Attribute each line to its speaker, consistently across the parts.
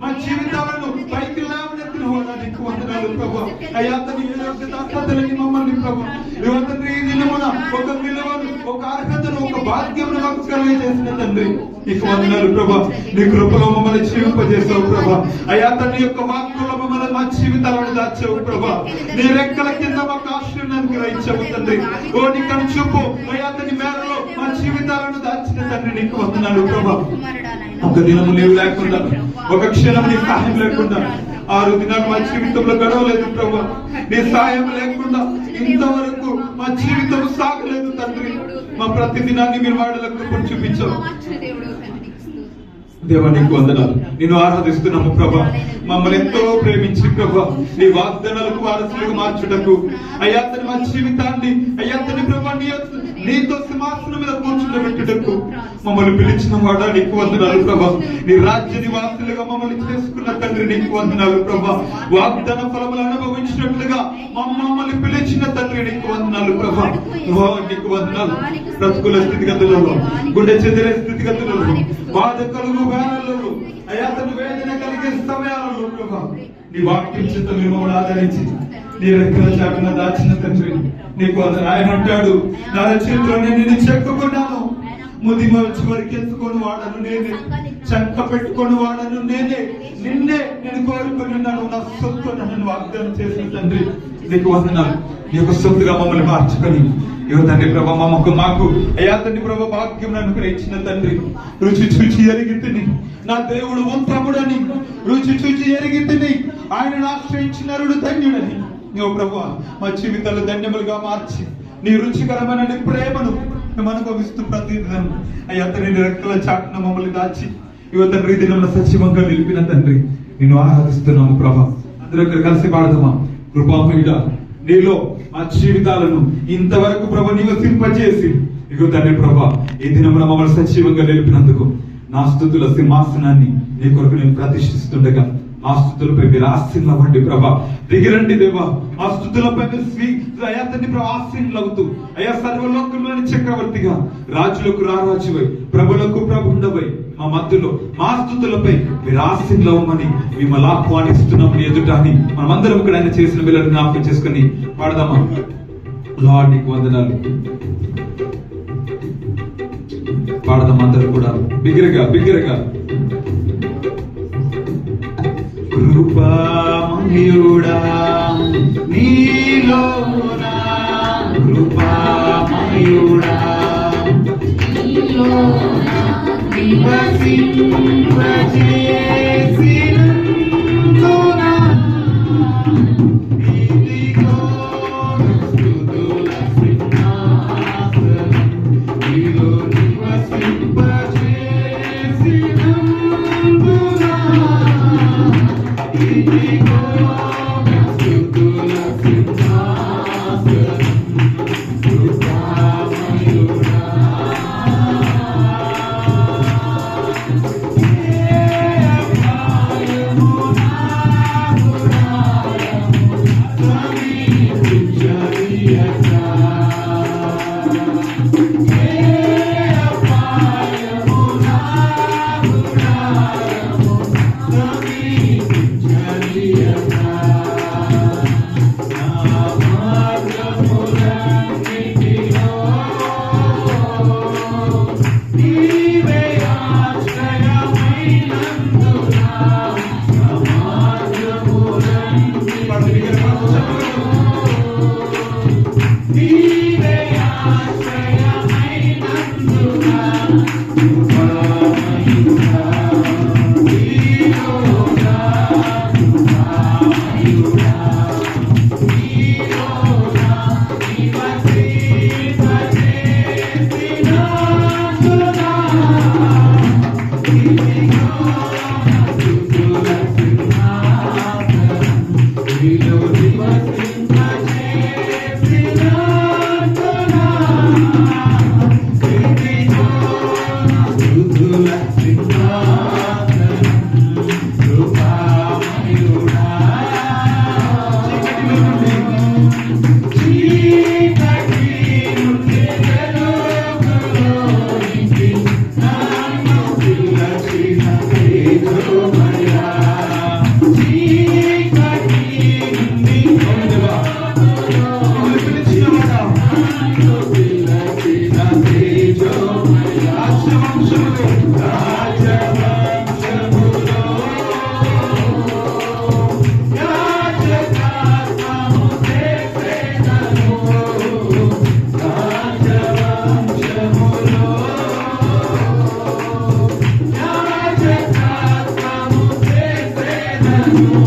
Speaker 1: మా జీవితాలను పైకి లేవనెత్తిన నీకు వందనాలు ప్రభు. అయ్యా తండ్రి యోగ్యతని మమ్మల్ని ప్రభు తండ్రి ఈ దినమున ఒక విలువను, ఒక అర్హతను, ఒక భాగ్యమును మాకు కలిగజేసిన తండ్రి నీకు వందనాలు ప్రభు. నీ కృపలో మమ్మల్ని జీవింపజేసావు ప్రభు. అయ్యా తండ్రి యొక్క వాక్కులో మమ్మల్ని మా జీవితాలను దాచావు ప్రభు. నీ రెక్కల కింద మాకు ఆశ్రయాన్ని గ్రహించావు తండ్రి. ఓ నీ కను చూపు అయ్యా తండ్రి మేరలో మా జీవితాలను దాచిన తండ్రి నీకు వందనాలు ప్రభు. ఒక దినము నీవు లేకుండా, ఒక క్షణం నీ సహాయం లేకుండా 6 దినాలు మా జీవితంలో గడవలేదు ప్రభు. నీ సహాయం లేకుండా ఇంతవరకు మా జీవితం సాగలేదు తండ్రి. మా ప్రతి దినాన్ని మీరు వాడలకు చూపించావు దేవా. నీకు వందనాలు. నిన్ను ఆరాధిస్తున్నాము ప్రభా. మమ్మల్ని ఎంతో ప్రేమించి ప్రభా నీ వాగ్దానాలకు వారసులుగా మార్చుటకు అయ్యా తన మా జీవితాన్ని అయ్యా తన ప్రభా నీతో సింహాసనం మీద కూర్చుండబెట్టుటకు మమ్మల్ని పిలిచిన వాడా నీకు వందనాలు ప్రభా. నీ రాజ్య నివాసులుగా మమ్మల్ని చేసుకున్న తండ్రి నీకు వందనాలు ప్రభా. వాగ్దాన ఫలములు అనుభవించినట్లుగా మమ్మల్ని పిలిచిన తండ్రి నీకు వందనాలు ప్రభా. నీకు వందనాలు. బ్రతుకుల స్థితిగతులలో, గుండె చెదిరే స్థితిగతులలో, బాధ కలుగు వేళలలో అయ్యా తన వేదన కలిగే సమయాలలో ప్రభా నీ వాక్యం చేత మమ్మల్ని ఆదరించి నీ రెక్కల చాటున దాచిన తండ్రి నీకు వందనాలు. ఆయన అంటాడు, నా చేతిలో నేను నిన్ను చెక్కుకున్నాను, ముది చివరికి ఎత్తుకొని వాడను నేనే, చంక పెట్టుకొని వాడను నేనే, నిన్నే నేను కోరుకుని ఉన్నాను, నా సొత్తు నన్ను వాగ్దానం చేసిన తండ్రి నీకు వందనాలు. నీ యొక్క సొత్తుగా మమ్మల్ని మార్చుకొని ఇవ తండ్రి ప్రభా మాకు అయ్యా తండ్రి ప్రభా భాగ్యం అనుగ్రహించిన తండ్రి. రుచి చూచి ఎరిగి తిని నా దేవుడు ఉత్తముడని, రుచి చూచి ఎరిగి తిని ఆయనను ఆశ్రయించిన ధన్యుడని నీవు ప్రభా మా జీవితాలు ధన్యములుగా మార్చి నీ రుచికరమైన నీ ప్రేమను మేము అనుభవిస్తూ ప్రతిదినం అయ్యా తండ్రి రెక్కల చాటున మమ్మల్ని దాచి ఇవ తండ్రి దినంలో సజీవంగా నిలిపిన తండ్రి నిన్ను ఆరాధిస్తున్నాము ప్రభా. అందరూ కలిసి పాడదామా. కృపామయుడా నీలో మా జీవితాలను ఇంతవరకు ప్రభా నివసింపజేసి ఇగో తండ్రి ప్రభా ఈ దినమున మమ్మల్ని సజీవంగా నిలిపినందుకు నా స్తుతుల సింహాసనాన్ని నీ కొరకు నేను ప్రతిష్ఠిస్తుండగా ఆ స్తుతులపై మీరు ఆశీనులవ్వండి ప్రభా. దిగిరండి దేవా. ఆ స్తుతులపై మీరు అయ్యా తండ్రి ప్రభా ఆశీనులవుతూ అయ్యా సర్వలోకంలోని చక్రవర్తిగా, రాజులకు రారాజువై, ప్రభులకు ప్రభుండవై మా మధ్యలో మా స్తుతులపై మీరు ఆశీనులవ్వమని మిమ్మల్ని ఆహ్వానిస్తున్నామని ఎదుట అని మనమందరం ఇక్కడ ఆయన చేసిన వీళ్ళని జ్ఞాపకం చేసుకుని పాడదామా. లార్డ్ నీకు వందనాలు. పాడదాం అందరూ కూడా బిగ్గరగా బిగ్గరగా. కృపామయుడా నీలోనా, కృపామయుడా నీలోనా నివసింపజేసినందునా ఇదిగో స్తుతుల సింహాసనం నీలో నివసింపజేసినందునా ఇదిగో స్తుతుల సింహాసనం కృపామయుడా. కృపా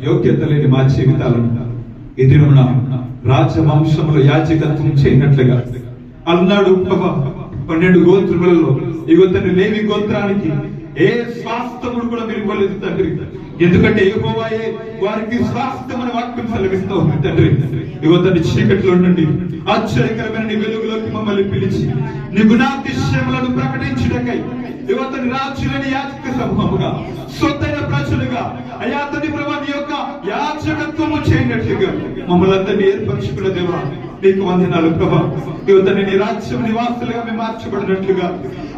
Speaker 1: యోగ్యత లేని మా జీవితాలను ఈ దినమున రాజవంశములో యాజకత్వం చేయనట్లుగా అన్నాడు 12 గోత్రములలో ఇగొత్తని లేవి గోత్రానికి ఏ స్వాస్థ్యముడు కూడా మీరు ఇవ్వలేదు తండ్రి. ఎందుకంటే యెహోవాయే వారికి స్వాస్థ్యం అనే వాక్యం సెలవిస్తూ ఉంది తండ్రి. ఇగొత్తని చీకటిలో నుండి ఆశ్చర్యకరమైన నీ వెలుగులోకి మమ్మల్ని పిలిచి నీ గుణాతిశయములను ప్రకటించుటకై ఇగొత్తని రాజులని యాజక సమూహముగా సొంతైన ప్రజలుగా అయ్యా తండ్రి ప్రభు నీ యొక్క యాజకత్వము చేయనట్లుగా మమ్మల్ని అందరినీ ఏర్పరచుకున్న దేవా నీకు వందనాలు ప్రభా. ఇవతని నీ రాజ్యం నివాసులుగా మేము మార్చబడినట్లుగా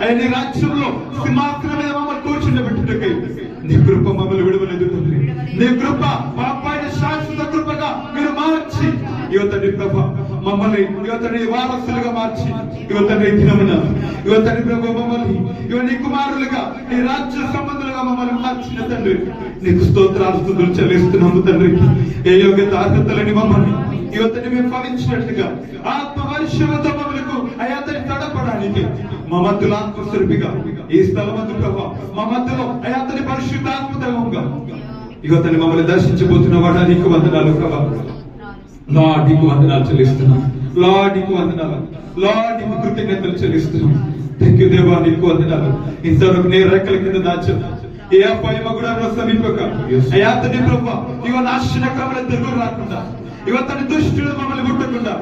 Speaker 1: అయ్యా నీ రాజ్యంలో సింహాసనం మీద మమ్మల్ని కూర్చుండబెట్టుటకై నీ కృప మమ్మల్ని విడువలేదు తండ్రి. నీ కృప మా పైన శాశ్వత కృపగా మీరు మార్చి యువతని ప్రభ మమ్మల్ని యువతని వారసులుగా మార్చి యువతని దినమున యువతని ప్రభు మమ్మల్ని నీ కుమారులుగా నీ రాజ్య సంబంధులుగా మమ్మల్ని మార్చిన తండ్రి నీకు స్తోత్రాస్తుతులు చెల్లిస్తున్నాము తండ్రి. ఏ యోగ్యత అర్హతలని మమ్మల్ని యువతని మేము ఫలించినట్లుగా ఆత్మ వర్షముతో మమ్మల్ని అయాతని తడపడానికి మా మధ్యలో ఆత్మస్వరూపిగా ఈ స్థలమందు ప్రభా మా మధ్యలో అయాతని పరిశుద్ధాత్మ దైవంగా యువతని మమ్మల్ని దర్శించబోతున్న వాడా నీకు వందనాలు ప్రభా. లార్డ్ నీకు వందనాలు చెల్లిస్తున్నాం. లార్డ్ నీకు వందనాలు. లార్డ్ నీకు కృతజ్ఞతలు చెల్లిస్తున్నాం. థాంక్యూ దేవా నీకు వందనాలు. ఇంతవరకు నీ రెక్కల కింద దాచాను. ఏ అపాయమ కూడా సమీపక అయాతని ప్రభా ఇవ నాశనకరమైన తెగులు రాకుండా ఇవతని దుష్టుడు మమ్మల్ని ముట్టకుండా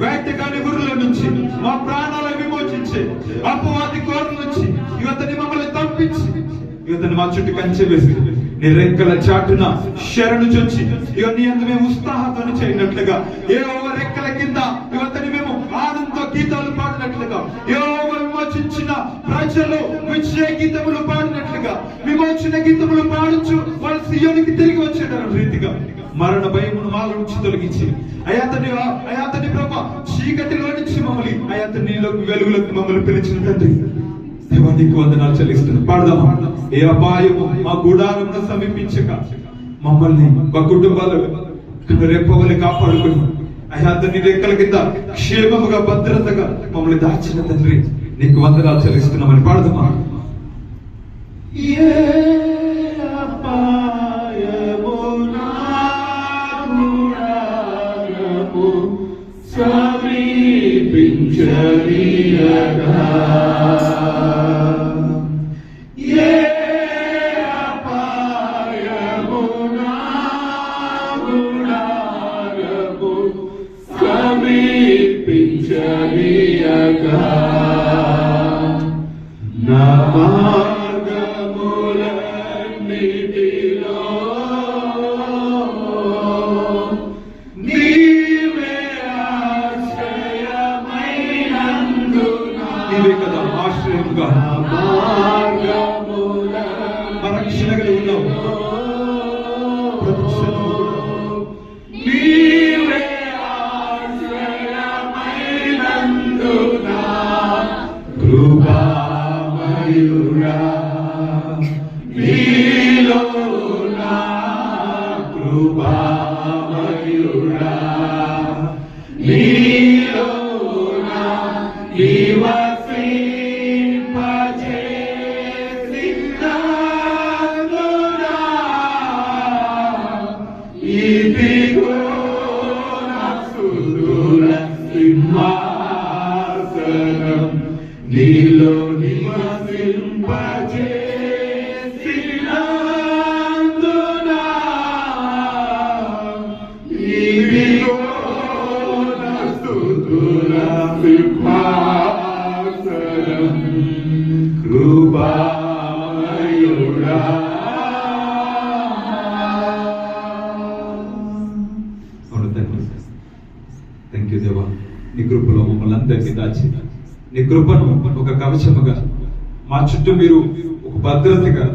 Speaker 1: వేటగాని గురుల నుంచి మా ప్రాణాలను విమోచించి అపవాది కోరల నుంచి ఇవతని మమ్మల్ని తప్పించి ఇవతని మా చుట్టూ కంచె వేసి నీ రెక్కల చాటున శరణు చొచ్చి ఇవ నీ అందు మేము ఉత్సాహంతో చేయనట్లుగా యెహోవా రెక్కల కింద ఇవతని మేము ఆనంద గీతాలు పాడినట్లుగా యెహోవా విమోచించిన ప్రజలు విజయ గీతములు పాడినట్లుగా విమోచన గీతములు పాడుచు వాళ్ళు సియోనికి తిరిగి వచ్చేటారు రీతిగా మరణ భయమును మాల నుంచి తొలగించి అయాతని ప్రభా చీకటిలో నుంచి మమ్మల్ని అయాతని వెలుగులోకి మమ్మల్ని పిలిచిన తండ్రి దేవా నీకు వందనాలు చెల్లిస్తున్నాను. పాడదామా. ఏ అపాయము మా గుడారమును సమీపించక మమ్మల్ని మా కుటుంబాలు రెప్పవల్లి కాపాడుకుని అయాతని రెక్కల కింద క్షేమముగా భద్రతగా మమ్మల్ని దాచిన తండ్రి నీకు వందనాలు చెల్లిస్తున్నామని పాడదామా. థాంక్యూ దేవా నీ కృపలో మమ్మల్ని అందరికీ దాచి నీ కృపను ఒక కవచముగా మా చుట్టూ మీరు ఒక భద్రతగా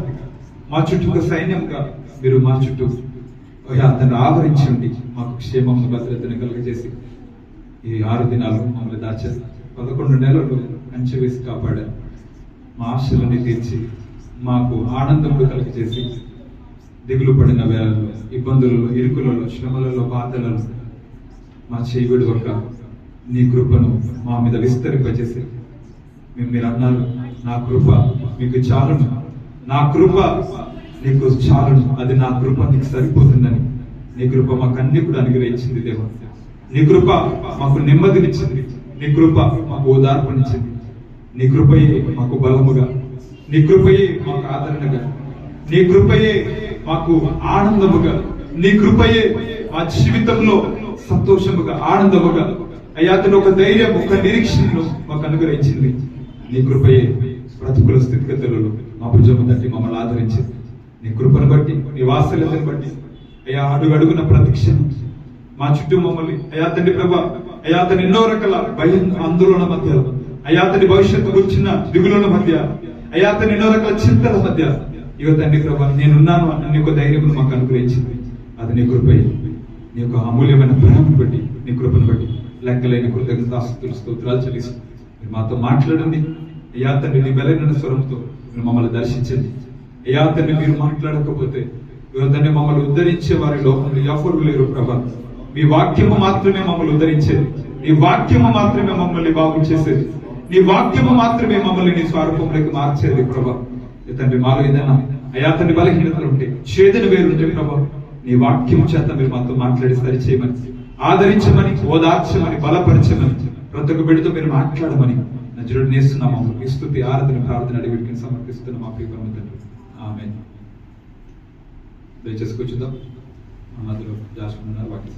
Speaker 1: మా చుట్టూ ఒక సైన్యంగా మీరు మా చుట్టూ అతన్ని ఆవరించి ఉండి మాకు క్షేమము భద్రతను కలుగజేసి ఈ 6 దినాలు మమ్మల్ని దాచారు. 11 నెలలు కంచె వేసి కాపాడారు. మా ఆశలని తీర్చి మాకు ఆనందములు కలిగజేసి దిగులు పడిన వేళల్లో, ఇబ్బందులలో, ఇరుకులలో, శ్రమలలో, బాధలలో మా చేయుడు ఒక నీ కృపను మా మీద విస్తరింపజేసి మీరు అన్నారు, నా కృప మీకు చాలును, నా కృప నీకు చాలును, అది నా కృప నీకు సరిపోతుందని నీ కృప మాకు అన్ని కూడా అనుగ్రహించింది దేవా. నీ కృప మాకు నెమ్మదినిచ్చింది, నీ కృప మాకు ఓదార్పునిచ్చింది, నీ కృపయే మాకు బలముగా, నీ కృపయే మాకు ఆదరణగా, నీ కృపయే మాకు ఆనందముగా, నీ కృపయే మా జీవితంలో సంతోషముగా, ఆనందముగా, అయ్యాతను ఒక ధైర్యం, ఒక నిరీక్షణను మాకు అనుగ్రహించింది. నీ కృపయే ప్రతికూల స్థితిగతులలో మా భుజము తట్టి మమ్మల్ని ఆదరించింది. నీ కృపను బట్టి, నీ వాత్సల్యతను బట్టి అయ్యా అడుగడుగున ప్రతిక్షణం మా చుట్టూ మమ్మల్ని అయ్యా తండ్రి ప్రభా, అయ్యా తను ఎన్నో రకాల భయం ఆందోళన మధ్య, అయ్యా తన భవిష్యత్తు గురించిన దిగుల మధ్య, అయ్యా తను ఎన్నో రకాల చింతల మధ్య ఇగో తండ్రి ప్రభా నేనున్నాను అన్న నీ యొక్క ధైర్యం మాకు అనుగ్రహించింది. అది నీ కృపే, నీ యొక్క అమూల్యమైన ప్రేమను బట్టి, నీ కృపను బట్టి లెక్కలేని కృతజ్ఞతాస్తుతులు స్తోత్రాలు చెల్లిస్తూ మీరు మాతో మాట్లాడండి. అయ్యా తండ్రి నీ బలైన స్వరంతో మీరు మమ్మల్ని దర్శించండి. అయ్యా తండ్రి మీరు మాట్లాడకపోతే తండ్రి మమ్మల్ని ఉద్ధరించే వారి లోకంలో ఎవరు లేరు ప్రభా. మీ వాక్యము మాత్రమే మమ్మల్ని ఉద్ధరించేది, నీ వాక్యము మాత్రమే మమ్మల్ని బాగు చేసేది, నీ వాక్యము మాత్రమే మమ్మల్ని నీ స్వరూపంలోకి మార్చేది ప్రభా. తండ్రి మాలో ఏదైనా అయ్యా తండ్రి బలహీనతలు ఉంటే, చేదన వేరుంటే ప్రభా నీ వాక్యము చేత మీరు మాతో మాట్లాడి సరిచేయమని, ఆదరించమని, ఓదార్చమని, బలపరచమని, ప్రతి ఒక్క బిడ్డతో మీరు మాట్లాడమని నజరుడు నేస్తున్నాము. ఈ స్తుతి ఆరాధన ప్రార్థన అడిగి సమర్పిస్తున్న మా ప్రియ తండ్రి. ఆమేన్. దయచేసి కూర్చుందాం. మా మధ్యలో జాస్మిన్ వాక్య